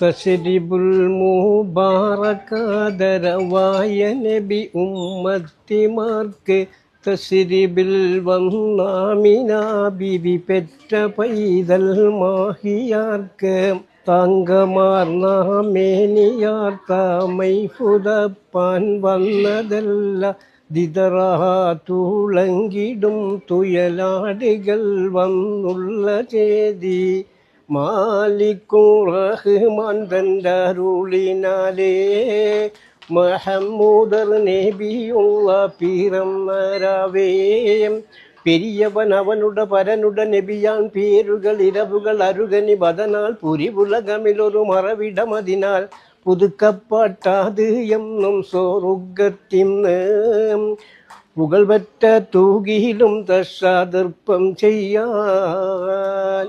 തശ്രിബുൽ മുബാറകാദരവായ നബി ഉമ്മത്തിമാർക്ക് തശ്രിബിൽ വന്നാമിനാ ബിബി പെറ്റ പൈതൽ മാഹിയാർക്ക് തങ്കമാർന്നാമേനിയാർത്ത മൈഫുതപ്പാൻ വന്നതല്ല ദിതറാത്തുളങ്കിടും തുയലാടികൾ വന്നുള്ള ചേതി മാലിക്കു റഹ്മാൻ തൻ്റെ അരുളിനാലേ മഹമ്മൂദർ നബിയുള്ള പിറന്നരാവേം പെരിയവൻ അവനുടെ പരനുടെ നബിയാൻ പേരുകൾ ഇരവുകൾ അരുകനി ബദനാൽ പുരിവുലകമിലൊരു മറവിടമതിനാൽ പുതുക്കപ്പെട്ടാത് എന്നും സ്വർഗ്ഗത്തിന്ന് പുകൾപറ്റ തൂകിയിലും തഷാദർപ്പം ചെയ്യാൻ